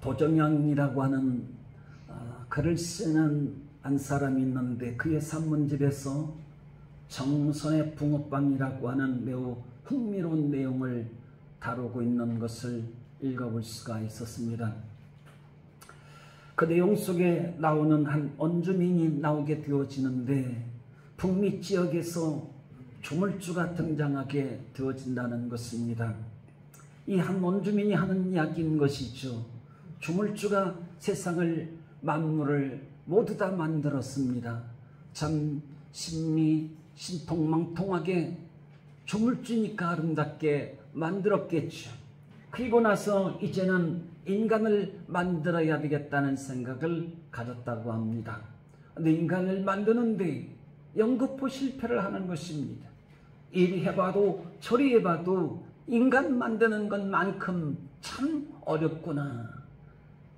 도정양이라고 하는 글을 쓰는 한 사람이 있는데 그의 산문집에서 정선의 붕어빵이라고 하는 매우 흥미로운 내용을 다루고 있는 것을 읽어볼 수가 있었습니다. 그 내용 속에 나오는 한 원주민이 나오게 되어지는데 북미 지역에서 조물주가 등장하게 되어진다는 것입니다. 이 한 원주민이 하는 이야기인 것이죠. 조물주가 세상을 만물을 모두 다 만들었습니다. 참 신통망통하게 조물주니까 아름답게 만들었겠죠. 그리고 나서 이제는 인간을 만들어야 되겠다는 생각을 가졌다고 합니다. 근데 인간을 만드는데 연극포 실패를 하는 것입니다. 이리 해봐도 저리 해봐도 인간 만드는 것만큼 참 어렵구나.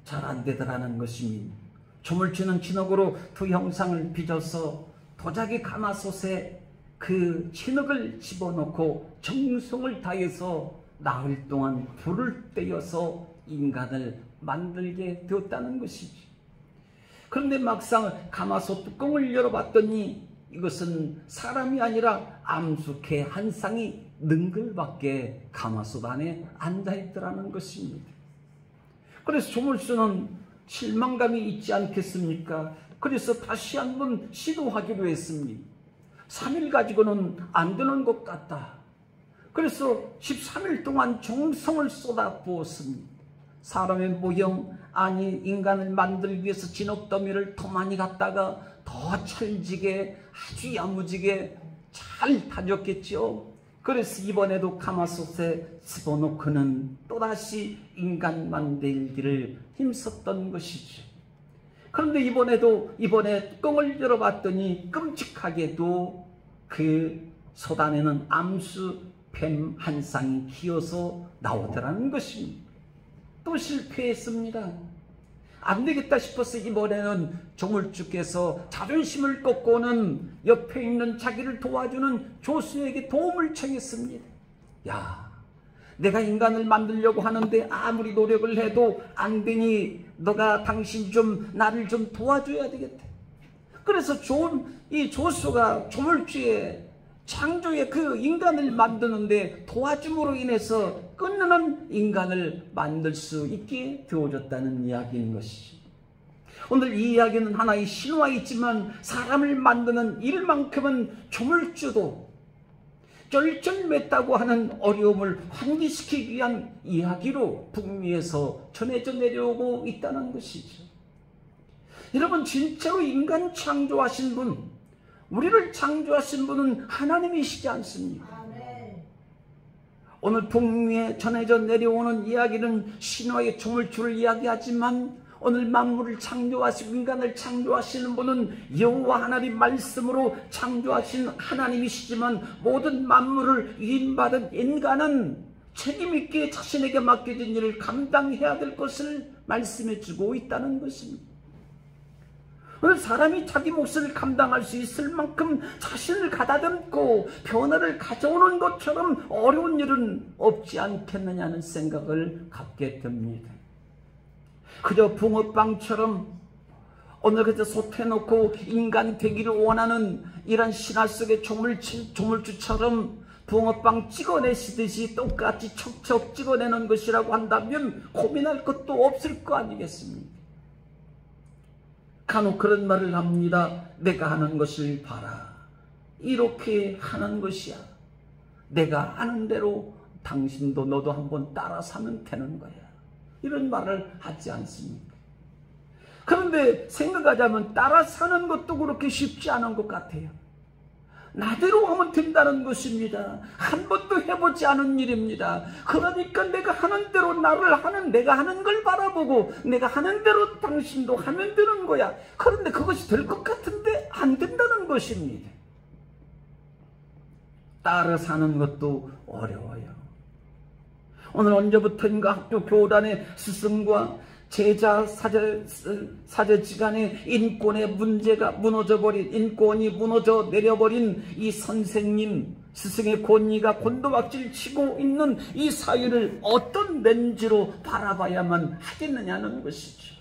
잘 안 되더라는 것입니다. 조물주는 진흙으로 두 형상을 빚어서 도자기 가마솥에 그 진흙을 집어넣고 정성을 다해서 나흘 동안 불을 떼어서 인간을 만들게 되었다는 것이지. 그런데 막상 가마솥 뚜껑을 열어봤더니 이것은 사람이 아니라 암수개 한 쌍이 능글밖에 가마솥 안에 앉아있더라는 것입니다. 그래서 조물주는 실망감이 있지 않겠습니까? 그래서 다시 한번 시도하기로 했습니다. 3일 가지고는 안 되는 것 같다. 그래서 13일 동안 정성을 쏟아부었습니다. 사람의 모형, 아니 인간을 만들기 위해서 진흙더미를 더 많이 갖다가 더 찰지게 아주 야무지게 잘 다졌겠죠. 그래서 이번에도 가마솥에 집어넣고는 또다시 인간 만들기를 힘썼던 것이죠. 그런데 이번에 뚜껑을 열어봤더니 끔찍하게도 그 솥 안에는 암수 뱀 한 쌍이 기어서 나오더라는 것입니다. 또 실패했습니다. 안 되겠다 싶어서 이번에는 조물주께서 자존심을 꺾고는 옆에 있는 자기를 도와주는 조수에게 도움을 청했습니다. 야, 내가 인간을 만들려고 하는데 아무리 노력을 해도 안 되니 너가 당신 좀 나를 좀 도와줘야 되겠다. 그래서 이 조수가 조물주의 창조의 그 인간을 만드는데 도와줌으로 인해서 끝내는 인간을 만들 수 있게 되어졌다는 이야기인 것이죠. 오늘 이 이야기는 하나의 신화이지만 사람을 만드는 일만큼은 조물주도 쩔쩔맸다고 하는 어려움을 환기시키기 위한 이야기로 북미에서 전해져 내려오고 있다는 것이죠. 여러분, 진짜로 인간 창조하신 분, 우리를 창조하신 분은 하나님이시지 않습니까? 오늘 북미에 전해져 내려오는 이야기는 신화의 조물주를 이야기하지만 오늘 만물을 창조하시고 인간을 창조하시는 분은 여호와 하나님 말씀으로 창조하신 하나님이시지만 모든 만물을 위임받은 인간은 책임있게 자신에게 맡겨진 일을 감당해야 될 것을 말씀해 주고 있다는 것입니다. 오늘 사람이 자기 몫을 감당할 수 있을 만큼 자신을 가다듬고 변화를 가져오는 것처럼 어려운 일은 없지 않겠느냐는 생각을 갖게 됩니다. 그저 붕어빵처럼 오늘 그저 솥해놓고 인간 되기를 원하는 이런 신화 속의 조물주처럼 붕어빵 찍어내시듯이 똑같이 척척 찍어내는 것이라고 한다면 고민할 것도 없을 거 아니겠습니까? 간혹 그런 말을 합니다. 내가 하는 것을 봐라. 이렇게 하는 것이야. 내가 하는 대로 당신도 너도 한번 따라 사면 되는 거야. 이런 말을 하지 않습니까? 그런데 생각하자면 따라 사는 것도 그렇게 쉽지 않은 것 같아요. 나대로 하면 된다는 것입니다. 한 번도 해보지 않은 일입니다. 그러니까 내가 하는 대로 내가 하는 걸 바라보고 내가 하는 대로 당신도 하면 되는 거야. 그런데 그것이 될 것 같은데 안 된다는 것입니다. 따라 사는 것도 어려워요. 오늘 언제부터인가 학교 교단의 스승과 제자 사제지간의 인권의 문제가 무너져버린, 인권이 무너져 내려버린 이 선생님 스승의 권위가 곤도박질 치고 있는 이 사회를 어떤 렌즈로 바라봐야만 하겠느냐는 것이죠.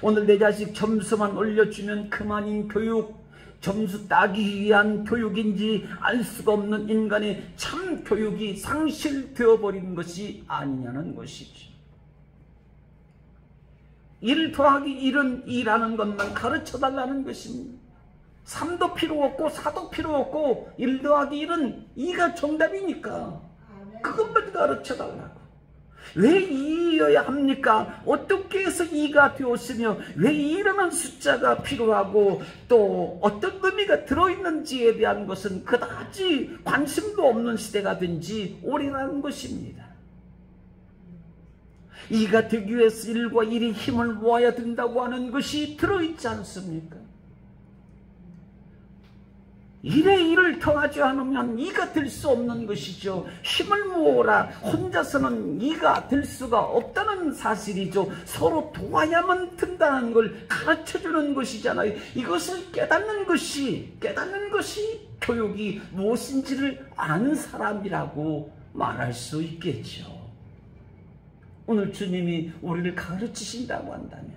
오늘 내 자식 점수만 올려주면 그만인 교육, 점수 따기 위한 교육인지 알 수가 없는 인간의 참 교육이 상실되어 버린 것이 아니냐는 것이죠. 1 더하기 1은 2라는 것만 가르쳐달라는 것입니다. 3도 필요 없고 4도 필요 없고 1 더하기 1은 2가 정답이니까 그것만 가르쳐달라고. 왜 2여야 합니까? 어떻게 해서 2가 되었으며 왜 2라는 숫자가 필요하고 또 어떤 의미가 들어있는지에 대한 것은 그다지 관심도 없는 시대가 된 지 오래라는 것입니다. 2가 되기 위해서 1과 1이 힘을 모아야 된다고 하는 것이 들어있지 않습니까? 1에 1을 더하지 않으면 2가 될 수 없는 것이죠. 힘을 모으라. 혼자서는 2가 될 수가 없다는 사실이죠. 서로 도와야만 된다는 걸 가르쳐주는 것이잖아요. 이것을 깨닫는 것이 교육이 무엇인지를 아는 사람이라고 말할 수 있겠죠. 오늘 주님이 우리를 가르치신다고 한다면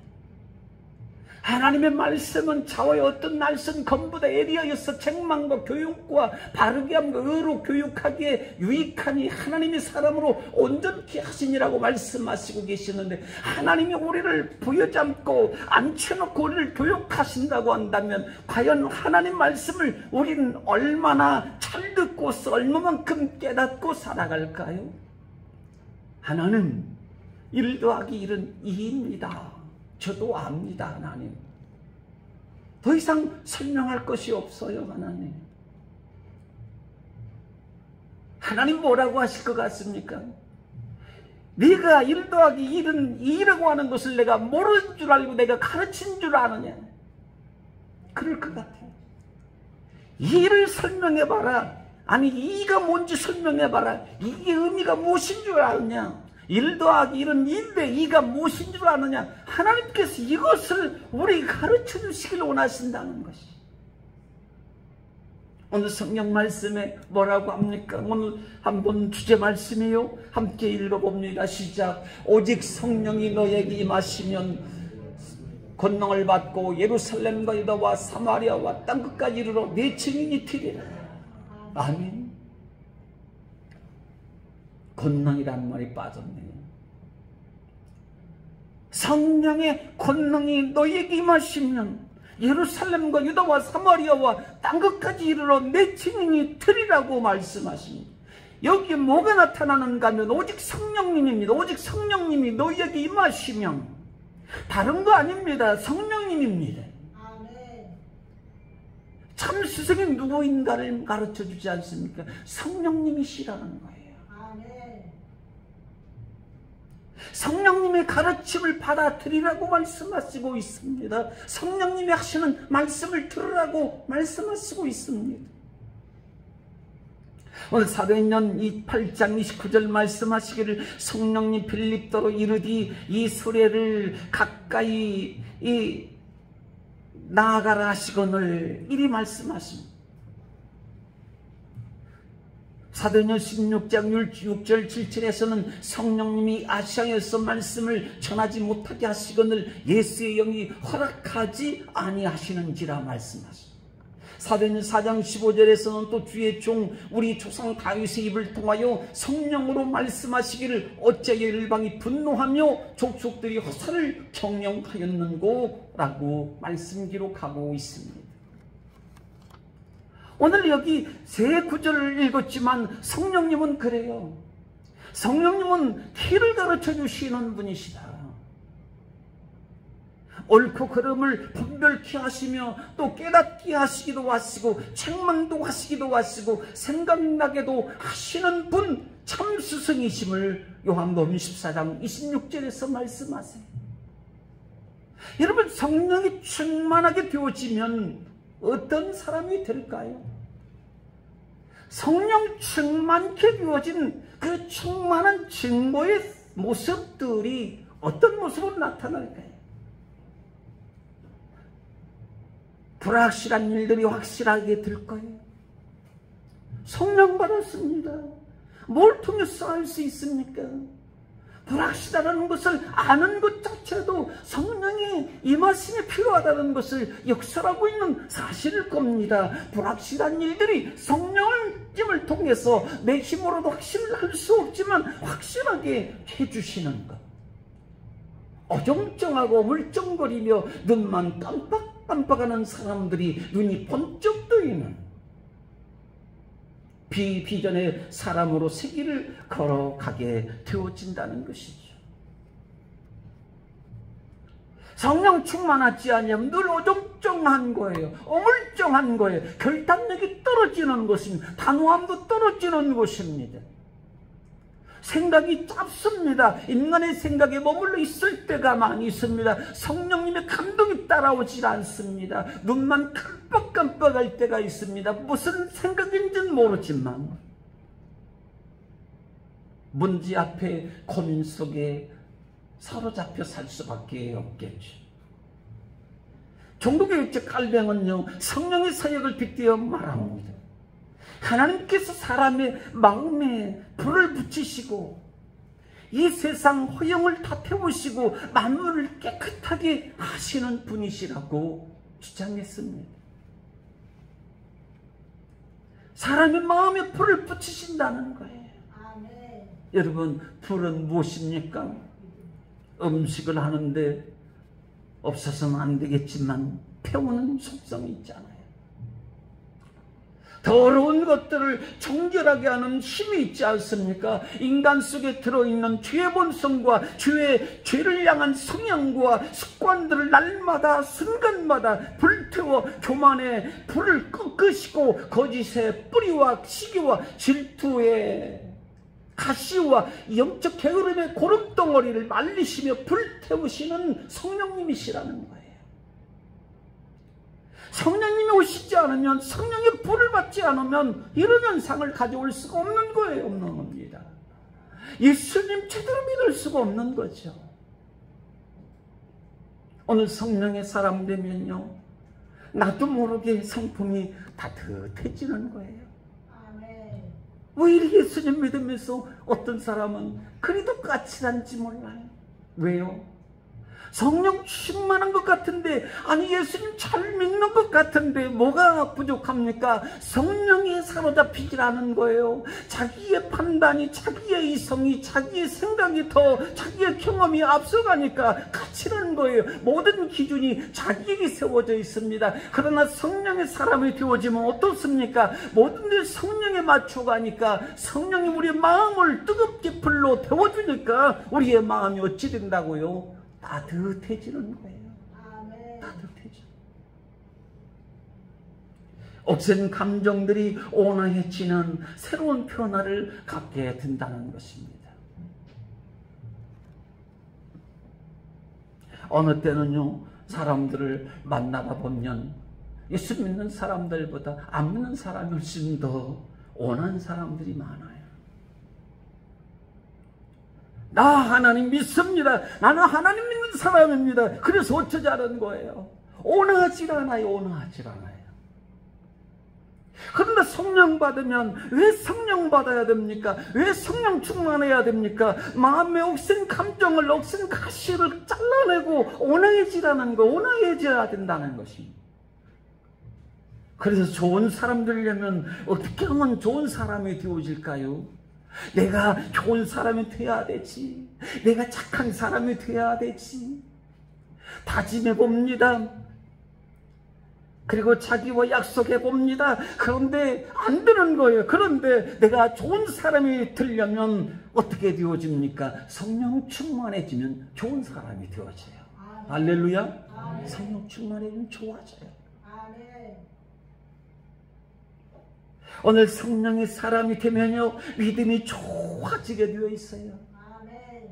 하나님의 말씀은 자와의 어떤 날선 검보다 예리하여서 책망과 교육과 바르게 함과 의로 교육하기에 유익하니 하나님이 사람으로 온전케 하시니라고 말씀하시고 계시는데, 하나님이 우리를 부여잡고 앉혀놓고 우리를 교육하신다고 한다면 과연 하나님 말씀을 우리는 얼마나 잘 듣고서 얼마만큼 깨닫고 살아갈까요? 하나는 1 더하기 1은 2입니다. 저도 압니다. 하나님, 더 이상 설명할 것이 없어요. 하나님 뭐라고 하실 것 같습니까? 네가 1 더하기 1은 2라고 하는 것을 내가 모르는 줄 알고 내가 가르친 줄 아느냐? 그럴 것 같아요. 2를 설명해봐라. 아니 2가 뭔지 설명해봐라. 이게 의미가 무엇인 줄 아느냐? 1 더하기 1은 2인데 2가 무엇인 줄 아느냐? 하나님께서 이것을 우리에게 가르쳐 주시길 원하신다는 것이. 오늘 성경 말씀에 뭐라고 합니까? 오늘 한번 주제 말씀이요. 함께 읽어봅니다. 시작. 오직 성령이 너에게 임하시면 권능을 받고 예루살렘과 유다와 사마리아와 땅끝까지 이르러 내 증인이 되리라. 아멘. 권능이라는 말이 빠졌네요. 성령의 권능이 너에게 임하시면 예루살렘과 유다와 사마리아와 땅끝까지 이르러 내 증인이 되리라고 말씀하십니다. 여기에 뭐가 나타나는가 하면 오직 성령님입니다. 오직 성령님이 너에게 임하시면, 다른 거 아닙니다. 성령님입니다. 참 스승이 누구인가를 가르쳐 주지 않습니까? 성령님이시라는 거예요. 성령님의 가르침을 받아들이라고 말씀하시고 있습니다. 성령님이 하시는 말씀을 들으라고 말씀하시고 있습니다. 오늘 사도행전 8장 29절 말씀하시기를 성령님 빌립도로 이르디 이 수레를 가까이 나아가라 하시거늘 이리 말씀하십니다. 사도행전 16장 6절 7절에서는 성령님이 아시아에서 말씀을 전하지 못하게 하시거늘 예수의 영이 허락하지 아니하시는지라 말씀하십니다. 사도행전 4장 15절에서는 또 주의 종 우리 조상 다윗의 입을 통하여 성령으로 말씀하시기를 어찌하여 일방이 분노하며 족속들이 허사를 경영하였는고 라고 말씀 기록하고 있습니다. 오늘 여기 세 구절을 읽었지만 성령님은 그래요. 성령님은 길을 가르쳐 주시는 분이시다. 옳고 그름을 분별케 하시며 또 깨닫게 하시기도 하시고 책망도 하시기도 하시고 생각나게도 하시는 분, 참 스승이심을 요한복음 14장 26절에서 말씀하세요. 여러분, 성령이 충만하게 되어지면 어떤 사람이 될까요? 성령 충만케 되어진 그 충만한 증거의 모습들이 어떤 모습으로 나타날까요? 불확실한 일들이 확실하게 될 거예요. 성령 받았습니다. 뭘 통해서 알 수 있습니까? 불확실하다는 것을 아는 것 자체도 성령의 임하심이 필요하다는 것을 역설하고 있는 사실일 겁니다. 불확실한 일들이 성령을 통해서 내 힘으로도 확신할 수 없지만 확실하게 해주시는 것. 어정쩡하고 물쩡거리며 눈만 깜빡깜빡하는 사람들이 눈이 번쩍 뜨이는 비전의 사람으로 세기를 걸어가게 되어진다는 것이죠. 성령 충만하지 않으면 늘 어정쩡한 거예요. 어물쩡한 거예요. 결단력이 떨어지는 것입니다. 단호함도 떨어지는 것입니다. 생각이 짧습니다. 인간의 생각에 머물러 있을 때가 많이 있습니다. 성령님의 감동이 따라오질 않습니다. 눈만 깜빡깜빡할 때가 있습니다. 무슨 생각인지는 모르지만 문제 앞에 고민 속에 사로잡혀 살 수밖에 없겠죠. 종교개혁적 갈등은요, 성령의 사역을 빗대어 말합니다. 하나님께서 사람의 마음에 불을 붙이시고 이 세상 허영을 다 태우시고 만물을 깨끗하게 하시는 분이시라고 주장했습니다. 사람의 마음에 불을 붙이신다는 거예요. 아멘. 여러분, 불은 무엇입니까? 음식을 하는데 없어서는 안 되겠지만 태우는 속성이 있잖아요. 더러운 것들을 정결하게 하는 힘이 있지 않습니까? 인간 속에 들어있는 죄의 본성과 죄를 향한 성향과 습관들을 날마다 순간마다 불태워 교만의 불을 끄시고 거짓의 뿌리와 시기와 질투의 가시와 영적 게으름의 고름덩어리를 말리시며 불태우시는 성령님이시라는 거예요. 성령님이 오시지 않으면, 성령의 불을 받지 않으면 이런 현상을 가져올 수가 없는 거예요. 없는 겁니다. 예수님 제대로 믿을 수가 없는 거죠. 오늘 성령의 사람 되면요, 나도 모르게 성품이 따뜻해지는 거예요. 아멘. 왜 이렇게 예수님 믿으면서 어떤 사람은 그리도 까칠한지 몰라요. 왜요? 성령 충만한 것 같은데, 아니 예수님 잘 믿는 것 같은데 뭐가 부족합니까? 성령이 사로잡히질 않은 거예요. 자기의 판단이, 자기의 이성이, 자기의 생각이 더 자기의 경험이 앞서가니까 까칠한 거예요. 모든 기준이 자기에게 세워져 있습니다. 그러나 성령의 사람이 되어지면 어떻습니까? 모든 게 성령에 맞춰가니까 성령이 우리의 마음을 뜨겁게 불로 태워주니까 우리의 마음이 어찌 된다고요? 따뜻해지는 거예요. 아멘. 따뜻해져. 억센 감정들이 온화해지는 새로운 변화를 갖게 된다는 것입니다. 어느 때는요, 사람들을 만나다 보면 예수 믿는 사람들보다 안 믿는 사람이 훨씬 더 온화한 사람들이 많아요. 나 하나님 믿습니다. 나는 하나님 믿는 사람입니다. 그래서 어쩌자는 거예요. 온화하지 않아요. 온화하지 않아요. 그런데 성령 받으면 왜 성령 받아야 됩니까? 왜 성령 충만해야 됩니까? 마음의 억센 감정을, 억센 가시를 잘라내고 온화해지라는 거, 온화해져야 된다는 것입니다. 그래서 좋은 사람 되려면 어떻게 하면 좋은 사람이 되어질까요? 내가 좋은 사람이 돼야 되지. 내가 착한 사람이 돼야 되지. 다짐해 봅니다. 그리고 자기와 약속해 봅니다. 그런데 안 되는 거예요. 그런데 내가 좋은 사람이 되려면 어떻게 되어집니까? 성령 충만해지면 좋은 사람이 되어져요. 할렐루야. 성령 충만해지면 좋아져요. 오늘 성령의 사람이 되면요, 믿음이 좋아지게 되어 있어요. 아멘.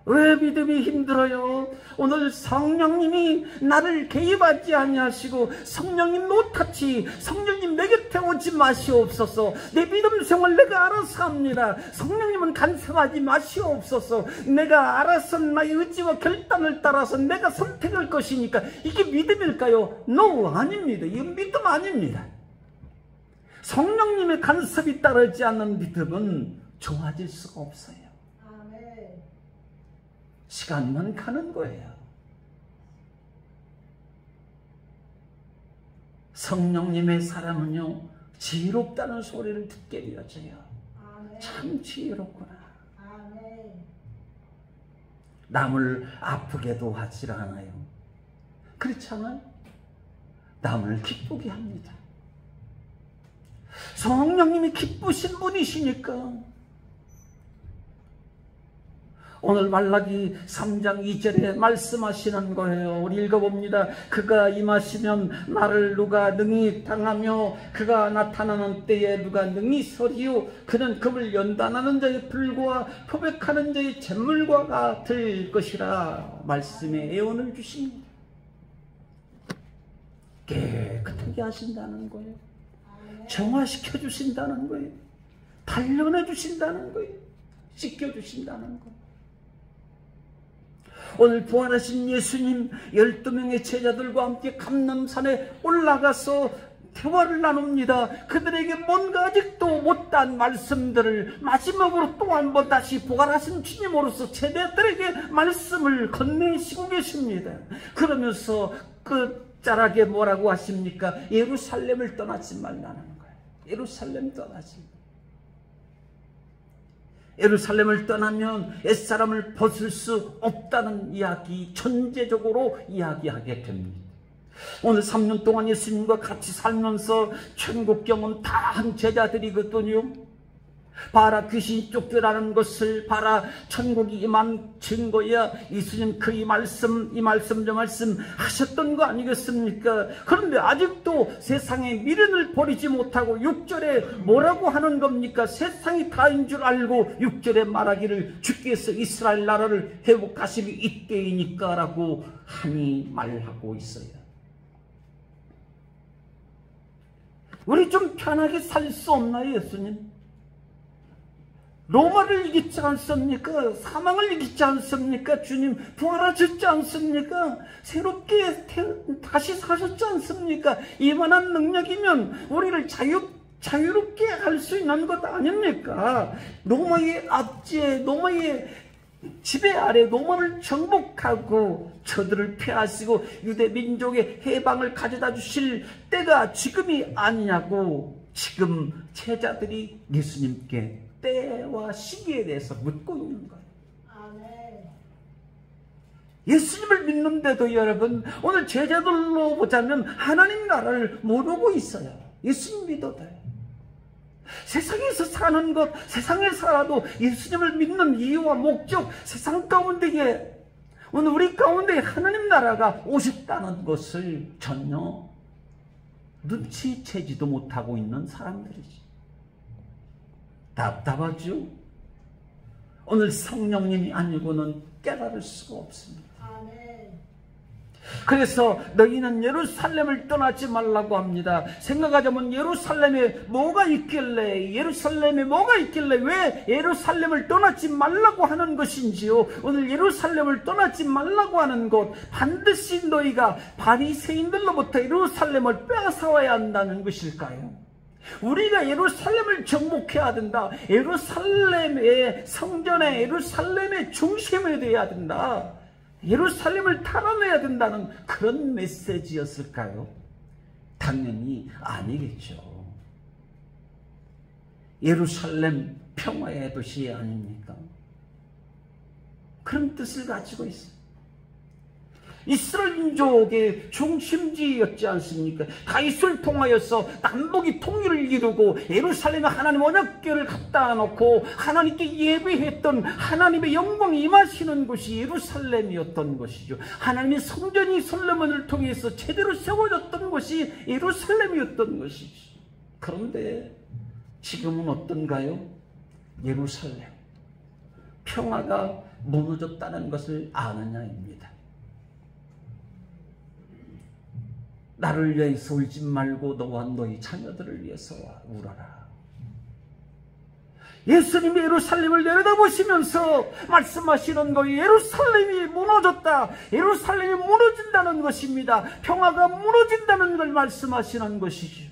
왜 믿음이 힘들어요? 오늘 성령님이 나를 개입하지 아니하시고 성령님 노타치, 성령님 내 곁에 오지 마시옵소서. 내 믿음 생활 내가 알아서 합니다. 성령님은 간섭하지 마시옵소서. 내가 알아서 나의 의지와 결단을 따라서 내가 선택할 것이니까. 이게 믿음일까요? No, 아닙니다. 이건 믿음 아닙니다. 성령님의 간섭이 따르지 않는 믿음은 좋아질 수가 없어요. 시간만 가는 거예요. 성령님의 사람은요, 지혜롭다는 소리를 듣게 되어져요. 참 지혜롭구나. 남을 아프게도 하질 않아요. 그렇잖아요. 남을 기쁘게 합니다. 성령님이 기쁘신 분이시니까 오늘 말라기 3장 2절에 말씀하시는 거예요. 우리 읽어봅니다. 그가 임하시면 나를 누가 능히 당하며 그가 나타나는 때에 누가 능히 서리요. 그는 금을 연단하는 자의 불과 표백하는 자의 잿물과 같을 것이라. 말씀에 예언을 주십니다. 깨끗하게 하신다는 거예요. 정화시켜 주신다는 거예요. 단련해 주신다는 거예요. 씻겨 주신다는 거예요. 오늘 부활하신 예수님 12명의 제자들과 함께 감람산에 올라가서 대화를 나눕니다. 그들에게 뭔가 아직도 못한 말씀들을 마지막으로 또 한 번 다시 부활하신 주님으로서 제자들에게 말씀을 건네시고 계십니다. 그러면서 끝자락에 뭐라고 하십니까? 예루살렘을 떠나지 말라는 거예요. 예루살렘 떠나지. 예루살렘을 떠나면 옛사람을 벗을 수 없다는 이야기, 전제적으로 이야기하게 됩니다. 오늘 3년 동안 예수님과 같이 살면서 천국 경험 다 한 제자들이거든요. 봐라, 귀신이 쫓겨나는 것을 봐라, 천국이 임한 증거야. 예수님 그 이 말씀 저 말씀 하셨던 거 아니겠습니까? 그런데 아직도 세상의 미련을 버리지 못하고 6절에 뭐라고 하는 겁니까? 세상이 다인 줄 알고 6절에 말하기를 주께서 이스라엘 나라를 회복하심이 이때이니까 라고 하니 말하고 있어요. 우리 좀 편하게 살 수 없나요, 예수님? 로마를 이기지 않습니까? 사망을 이기지 않습니까? 주님 부활하셨지 않습니까? 새롭게 다시 사셨지 않습니까? 이만한 능력이면 우리를 자유롭게 할 수 있는 것 아닙니까? 로마의 압제, 로마의 지배 아래 로마를 정복하고 저들을 폐하시고 유대 민족의 해방을 가져다 주실 때가 지금이 아니냐고 지금 제자들이 예수님께 때와 시기에 대해서 묻고 있는 거예요. 예수님을 믿는데도 여러분, 오늘 제자들로 보자면 하나님 나라를 모르고 있어요. 예수님 믿어도 돼요. 세상에서 사는 것, 세상에 살아도 예수님을 믿는 이유와 목적, 세상 가운데에 오늘 우리 가운데 하나님 나라가 오셨다는 것을 전혀 눈치채지도 못하고 있는 사람들이지. 답답하죠? 오늘 성령님이 아니고는 깨달을 수가 없습니다. 그래서 너희는 예루살렘을 떠나지 말라고 합니다. 생각하자면 예루살렘에 뭐가 있길래 왜 예루살렘을 떠나지 말라고 하는 것인지요. 오늘 예루살렘을 떠나지 말라고 하는 것, 반드시 너희가 바리새인들로부터 예루살렘을 빼앗아와야 한다는 것일까요? 우리가 예루살렘을 정복해야 된다. 예루살렘의 성전에 예루살렘의 중심이 되어야 된다. 예루살렘을 탈환해야 된다는 그런 메시지였을까요? 당연히 아니겠죠. 예루살렘 평화의 도시 아닙니까? 그런 뜻을 가지고 있어요. 이스라엘 민족의 중심지였지 않습니까? 다윗을 통하여서 남북이 통일을 이루고 예루살렘에 하나님 언약궤를 갖다 놓고 하나님께 예배했던 하나님의 영광이 임하시는 곳이 예루살렘이었던 것이죠. 하나님의 성전이 솔로몬을 통해서 제대로 세워졌던 것이 예루살렘이었던 것이죠. 그런데 지금은 어떤가요? 예루살렘 평화가 무너졌다는 것을 아느냐입니다. 나를 위해서 울지 말고 너와 너희 자녀들을 위해서 울어라. 예수님이 예루살렘을 내려다보시면서 말씀하시는 거예요. 예루살렘이 무너졌다. 예루살렘이 무너진다는 것입니다. 평화가 무너진다는 걸 말씀하시는 것이죠.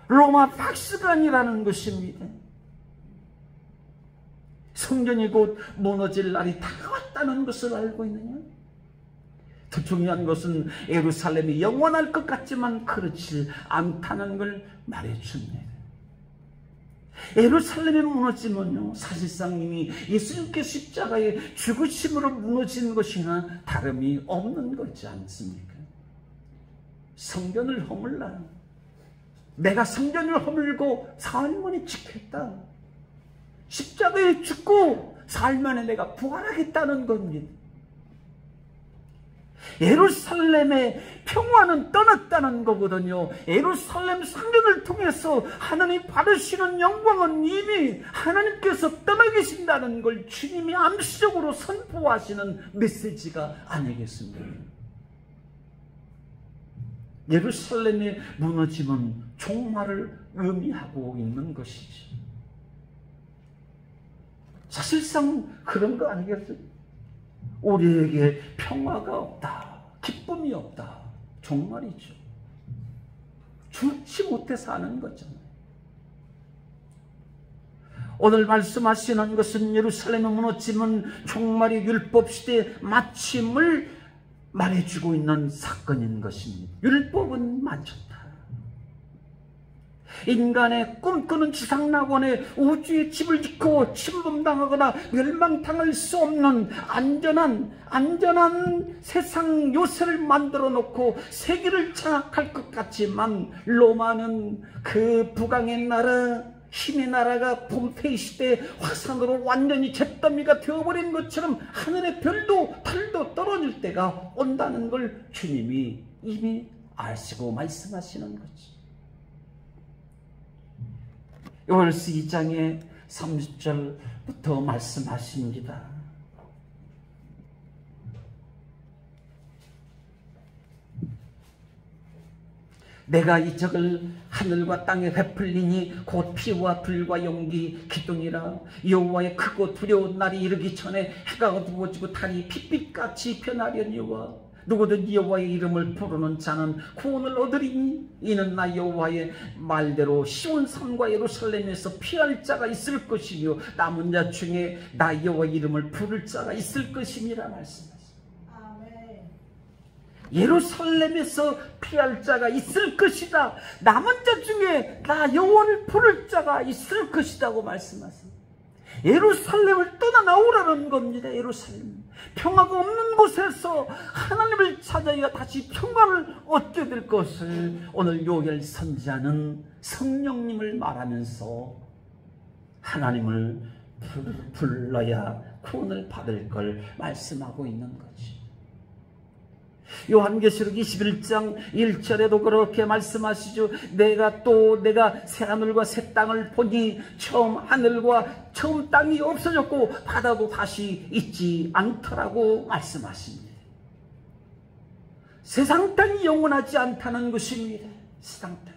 로마 박스관이라는 것입니다. 성전이 곧 무너질 날이 다가왔다는 것을 알고 있느냐? 더 중요한 것은 예루살렘이 영원할 것 같지만 그렇지 않다는 걸 말해줍니다. 예루살렘이 무너지면요, 사실상 이미 예수님께 십자가의 죽으심으로 무너진 것이나 다름이 없는 거지 않습니까? 성전을 허물라. 내가 성전을 허물고 사흘 만에 지켰다. 십자가에 죽고 사흘 만에 내가 부활하겠다는 겁니다. 예루살렘의 평화는 떠났다는 거거든요. 예루살렘 성전을 통해서 하나님 받으시는 영광은 이미 하나님께서 떠나 계신다는 걸 주님이 암시적으로 선포하시는 메시지가 아니겠습니까? 예루살렘의 무너짐은 종말을 의미하고 있는 것이지. 사실상 그런 거 아니겠어요? 우리에게 평화가 없다, 기쁨이 없다, 종말이죠. 죽지 못해 사는 거잖아요. 오늘 말씀하시는 것은 예루살렘의 무너짐은 종말의 율법시대의 마침을 말해주고 있는 사건인 것입니다. 율법은 마쳤다. 인간의 꿈꾸는 지상낙원에 우주의 집을 짓고 침범당하거나 멸망당할 수 없는 안전한 세상 요새를 만들어 놓고 세계를 장악할 것 같지만, 로마는 그 북왕의 나라, 힘의 나라가 폼페이 시대의 화산으로 완전히 잿더미가 되어버린 것처럼 하늘의 별도 달도 떨어질 때가 온다는 걸 주님이 이미 아시고 말씀하시는 거지. 요한일서 2장의 30절부터 말씀하십니다. 내가 이적을 하늘과 땅에 베풀리니 곧 피와 불과 용기 기둥이라. 여호와의 크고 두려운 날이 이르기 전에 해가 어두워지고 달이 핏빛같이 변하려니와 누구든 여호와의 이름을 부르는 자는 구원을 얻으리니 이는 나 여호와의 말대로 시온 산과 예루살렘에서 피할 자가 있을 것이며 남은 자 중에 나 여호와의 이름을 부를 자가 있을 것임이라 말씀하셨습니다. 예루살렘에서 피할 자가 있을 것이다. 남은 자 중에 나 여호와를 부를 자가 있을 것이라고 말씀하십니다. 예루살렘을 떠나나오라는 겁니다. 예루살렘, 평화가 없는 곳에서 하나님을 찾아야 다시 평화를 얻게 될 것을 오늘 요엘 선지자는 성령님을 말하면서 하나님을 불러야 구원을 받을 걸 말씀하고 있는 거지. 요한계시록 21장 1절에도 그렇게 말씀하시죠. 내가 새하늘과 새 땅을 보니 처음 하늘과 처음 땅이 없어졌고 바다도 다시 있지 않더라고 말씀하십니다. 세상 땅이 영원하지 않다는 것입니다. 세상 땅.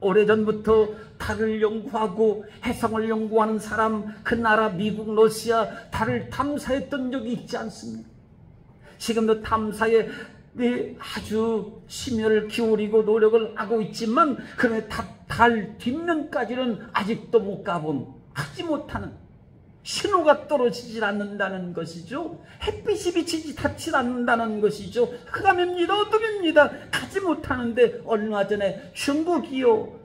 오래전부터 달을 연구하고 해성을 연구하는 사람, 그 나라 미국, 러시아 달을 탐사했던 적이 있지 않습니까? 지금도 탐사에 아주 심혈을 기울이고 노력을 하고 있지만, 그런데 달 뒷면까지는 아직도 못 가본, 하지 못하는, 신호가 떨어지질 않는다는 것이죠. 햇빛이 비치지 닿지 않는다는 것이죠. 흑암입니다, 어둠입니다. 가지 못하는데 얼마 전에 중국이요,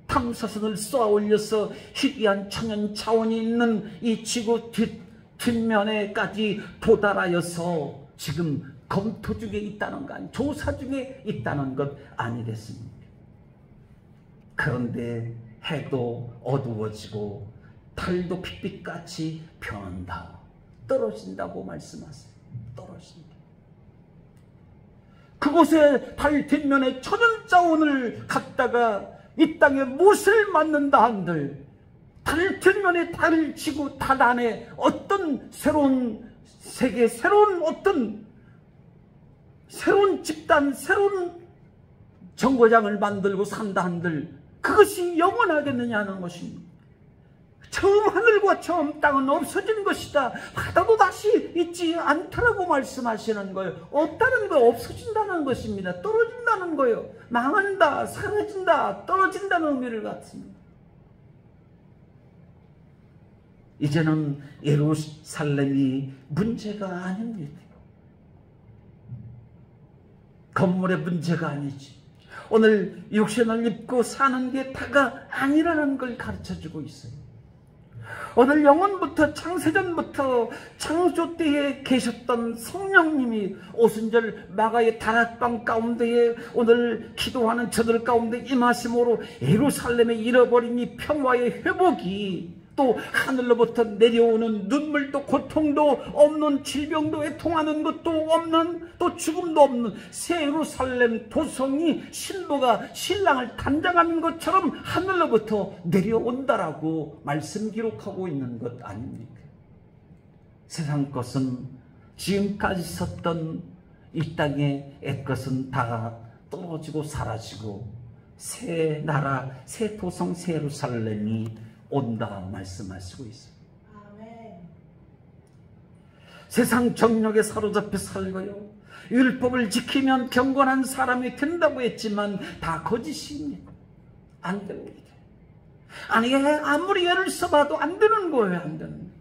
탐사선을 쏘아 올려서 희귀한 천연 자원이 있는 이 지구 뒷면에까지 도달하여서 지금 검토 중에 있다는 거 아니, 조사 중에 있다는 것 아니겠습니까? 그런데 해도 어두워지고 달도 핏빛같이 변한다, 떨어진다고 말씀하세요. 떨어진다. 그곳에 달 뒷면에 천연 자원을 갖다가 이 땅에 못을 맞는다 한들, 달 뒷면에 달을 치고 달 안에 어떤 새로운 세계, 새로운 어떤 새로운 집단, 새로운 정거장을 만들고 산다 한들 그것이 영원하겠느냐는 것입니다. 처음 하늘과 처음 땅은 없어진 것이다. 바다도 다시 있지 않다라고 말씀하시는 거예요. 없다는 거, 없어진다는 것입니다. 떨어진다는 거예요. 망한다, 사라진다, 떨어진다는 의미를 갖습니다. 이제는 예루살렘이 문제가 아닙니다. 건물의 문제가 아니지. 오늘 육신을 입고 사는 게 다가 아니라는 걸 가르쳐주고 있어요. 오늘 영원부터 창세전부터 창조 때에 계셨던 성령님이 오순절 마가의 다락방 가운데에 오늘 기도하는 저들 가운데 임하심으로 예루살렘의 잃어버린 이 평화의 회복이 또 하늘로부터 내려오는 눈물도 고통도 없는, 질병도 애통하는 것도 없는, 또 죽음도 없는 새 예루살렘 도성이 신부가 신랑을 단장하는 것처럼 하늘로부터 내려온다라고 말씀 기록하고 있는 것 아닙니까? 세상 것은 지금까지 있었던 이 땅의 옛것은 다 떨어지고 사라지고 새 나라, 새 도성, 새 예루살렘이 온다 말씀하시고 있어요. 아멘. 세상 정욕에 사로잡혀 살고요, 율법을 지키면 경건한 사람이 된다고 했지만 다 거짓입니다. 안 됩니다. 아니, 아무리 애를 써봐도 안 되는 거예요. 안 되는 거예요.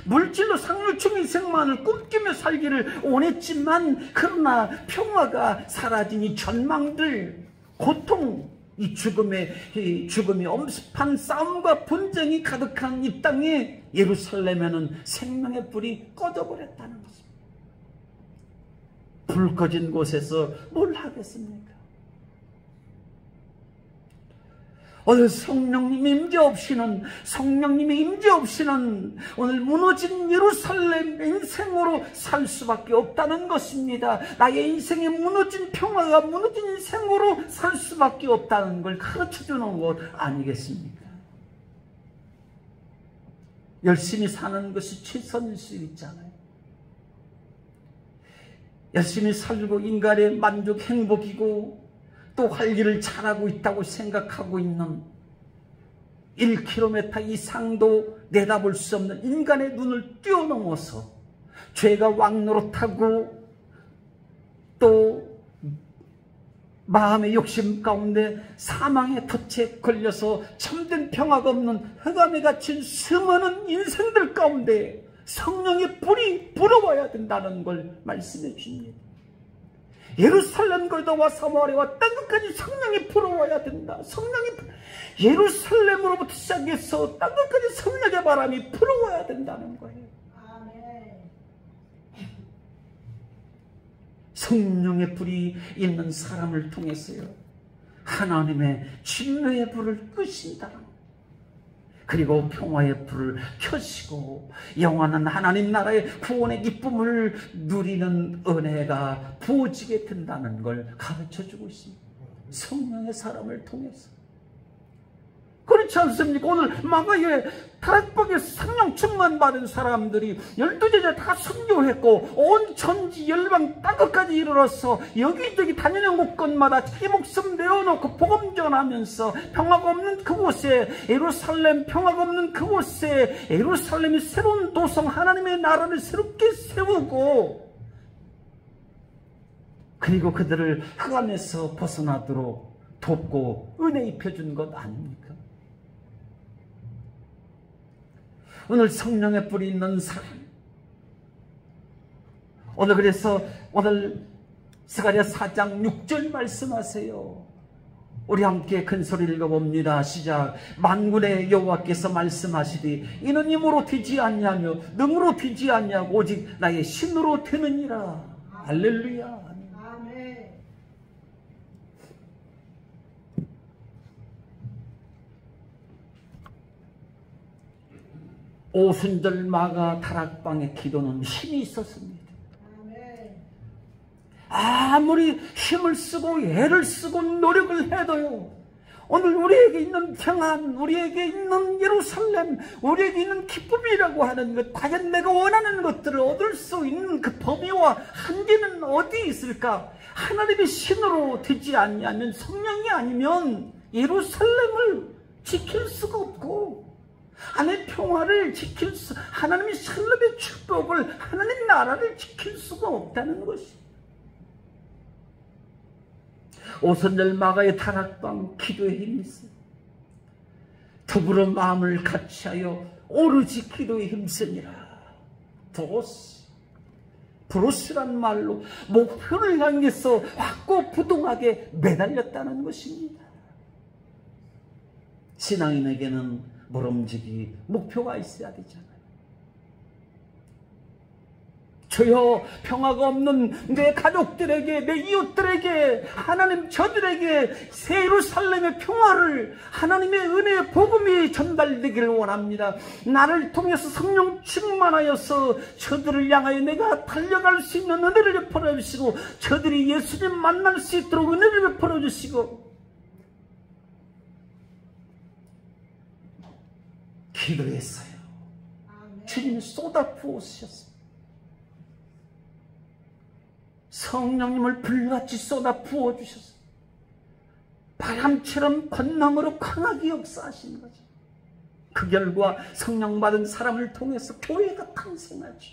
물질로 상류층 인생만을 꿈꾸며 살기를 원했지만 그러나 평화가 사라진 이 절망들, 고통, 이 죽음이 엄습한 싸움과 분쟁이 가득한 이 땅에 예루살렘에는 생명의 불이 꺼져버렸다는 것입니다. 불 꺼진 곳에서 뭘 하겠습니까? 오늘 성령님의 임재 없이는 오늘 무너진 예루살렘 인생으로 살 수밖에 없다는 것입니다. 나의 인생에 무너진 평화가 무너진 인생으로 살 수밖에 없다는 걸 가르쳐주는 것 아니겠습니까? 열심히 사는 것이 최선일 수 있잖아요. 열심히 살고 인간의 만족, 행복이고 또 할 일을 잘하고 있다고 생각하고 있는 1km 이상도 내다볼 수 없는 인간의 눈을 뛰어넘어서 죄가 왕노릇하고 또 마음의 욕심 가운데 사망의 덫에 걸려서 참된 평화가 없는 흑암에 갇힌 수많은 인생들 가운데 성령의 불이 불어와야 된다는 걸 말씀해 줍니다. 예루살렘 골도와 사마리아와 땅끝까지 성령이 불어와야 된다. 성령이 예루살렘으로부터 시작해서 땅끝까지 성령의 바람이 불어와야 된다는 거예요. 아멘. 성령의 불이 있는 사람을 통해서요, 하나님의 진노의 불을 끄신다. 그리고 평화의 불을 켜시고 영원한 하나님 나라의 구원의 기쁨을 누리는 은혜가 부어지게 된다는 걸 가르쳐주고 있습니다. 성령의 사람을 통해서. 그렇지 않습니까? 오늘 마가의 다락방에서 성령 충만 받은 사람들이 12제자 다 선교했고 온 천지 열방 땅끝까지 이르러서 여기저기 다니는 곳곳마다 자기 목숨 내어놓고 복음 전하면서 평화가 없는 그곳에 예루살렘, 평화가 없는 그곳에 예루살렘이 새로운 도성 하나님의 나라를 새롭게 세우고 그리고 그들을 흑암에서 벗어나도록 돕고 은혜 입혀준 것 아닙니까? 오늘 성령의 불이 있는 사람, 오늘 그래서 오늘 스가랴 4장 6절 말씀하세요. 우리 함께 큰 소리 읽어봅니다. 시작. 만군의 여호와께서 말씀하시되 이는 힘으로 되지 않냐며 능으로 되지 않냐고 오직 나의 신으로 되느니라. 할렐루야. 오순절 마가 다락방의 기도는 힘이 있었습니다. 아무리 힘을 쓰고 애를 쓰고 노력을 해도요, 오늘 우리에게 있는 평안, 우리에게 있는 예루살렘, 우리에게 있는 기쁨이라고 하는 것, 과연 내가 원하는 것들을 얻을 수 있는 그 범위와 한계는 어디 있을까? 하나님의 신으로 되지 않냐면, 성령이 아니면 예루살렘을 지킬 수가 없고 하나님의 평화를 지킬 수, 하나님의 설렘의 축복을, 하나님의 나라를 지킬 수가 없다는 것이. 오순절 마가의 다락방 기도에 힘이 있어요. 더불어 마음을 같이하여 오로지 기도에 힘쓰니라. 브로스란 말로 목표를 향해서 확고부동하게 매달렸다는 것입니다. 신앙인에게는 모름지기 목표가 있어야 되잖아요. 주여, 평화가 없는 내 가족들에게, 내 이웃들에게, 하나님 저들에게 새 예루살렘의 평화를, 하나님의 은혜의 복음이 전달되기를 원합니다. 나를 통해서 성령 충만하여서 저들을 향하여 내가 달려갈 수 있는 은혜를 베풀어 주시고, 저들이 예수님 만날 수 있도록 은혜를 베풀어 주시고, 기도했어요. 주님이 쏟아 부으셨어요. 성령님을 불같이 쏟아 부어주셨어요. 바람처럼 권능으로 강하게 역사하신 거죠. 그 결과 성령 받은 사람을 통해서 교회가 탄생하죠.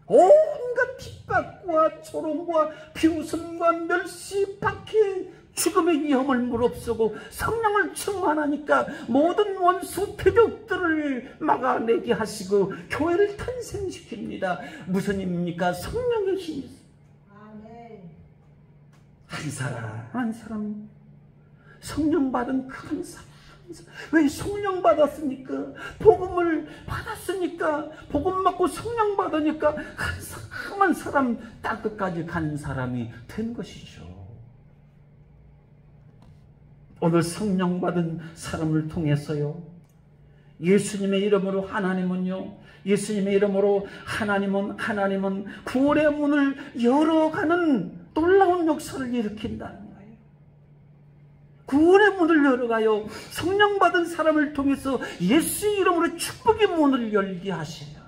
온갖 핍박과 조롱과 비웃음과 멸시, 박해, 죽음의 위험을 무릅쓰고 성령을 충만하니까 모든 원수 표적들을 막아내게 하시고 교회를 탄생시킵니다. 무슨 힘입니까? 성령의 힘이죠. 한 사람 성령 받은 큰 사람. 왜 성령 받았습니까? 복음을 받았으니까, 복음 받고 성령 받으니까 한 사람 땅끝까지 간 사람이 된 것이죠. 오늘 성령 받은 사람을 통해서요, 예수님의 이름으로 하나님은요, 예수님의 이름으로 하나님은 구원의 문을 열어가는 놀라운 역사를 일으킨다는 거예요. 구원의 문을 열어가요, 성령 받은 사람을 통해서 예수 이름으로 축복의 문을 열게 하시며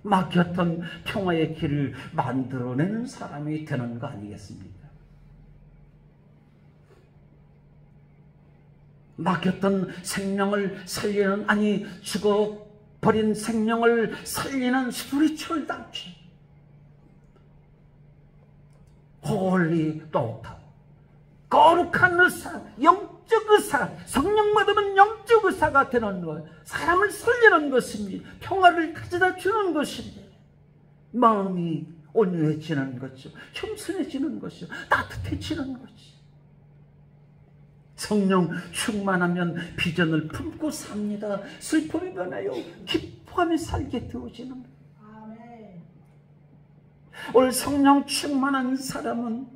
막혔던 평화의 길을 만들어내는 사람이 되는 거 아니겠습니까? 막혔던 생명을 살리는, 아니 죽어버린 생명을 살리는 스피리추얼 단체, 홀리 도터, 거룩한 의사, 영적 의사, 성령 받으면 영적 의사가 되는 것, 사람을 살리는 것입니다. 평화를 가져다 주는 것입니다. 마음이 온유해지는 거죠. 겸손해지는 것이죠. 따뜻해지는 거죠. 성령 충만하면 비전을 품고 삽니다. 슬픔이 변하여 기뻐하며 살게 되어지는 거예요. 오늘 성령 충만한 사람은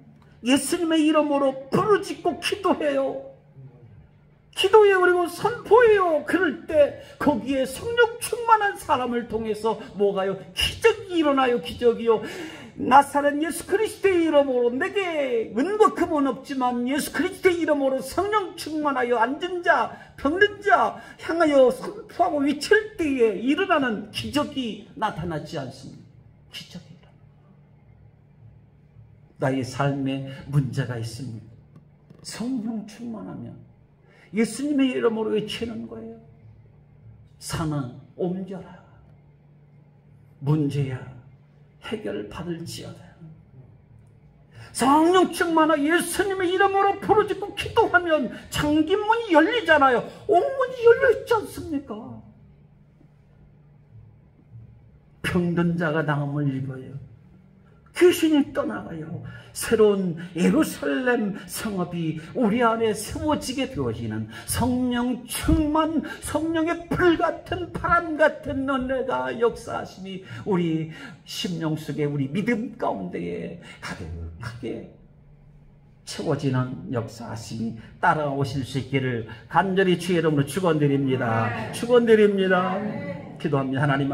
예수님의 이름으로 부르짖고 기도해요. 그리고 선포해요. 그럴 때 거기에 성령 충만한 사람을 통해서 뭐가요? 기적이 일어나요. 기적이요. 나사렛 예수 그리스도의 이름으로, 내게 은과 금은 없지만 예수 그리스도의 이름으로 성령 충만하여 앉은 자, 병든 자 향하여 선포하고 외칠 때에 일어나는 기적이 나타나지 않습니다. 기적이 일어나. 나의 삶에 문제가 있습니다. 성령 충만하면 예수님의 이름으로 외치는 거예요. 산은 옮겨라. 문제야 해결받을지어다. 성령 충만한 예수님의 이름으로 부르짖고 기도하면 창기문이 열리잖아요. 옥문이 열려있지 않습니까? 병든 자가 나음을 입어요. 귀신이 떠나가요. 새로운 예루살렘 성읍이 우리 안에 세워지게 되어지는 성령 충만, 성령의 불같은 바람같은 은혜가 역사하심이 우리 심령 속에, 우리 믿음 가운데에 가득하게 채워지는 역사하심이 따라오실 수 있기를 간절히 주의 이름으로 축원드립니다. 축원드립니다. 기도합니다. 하나님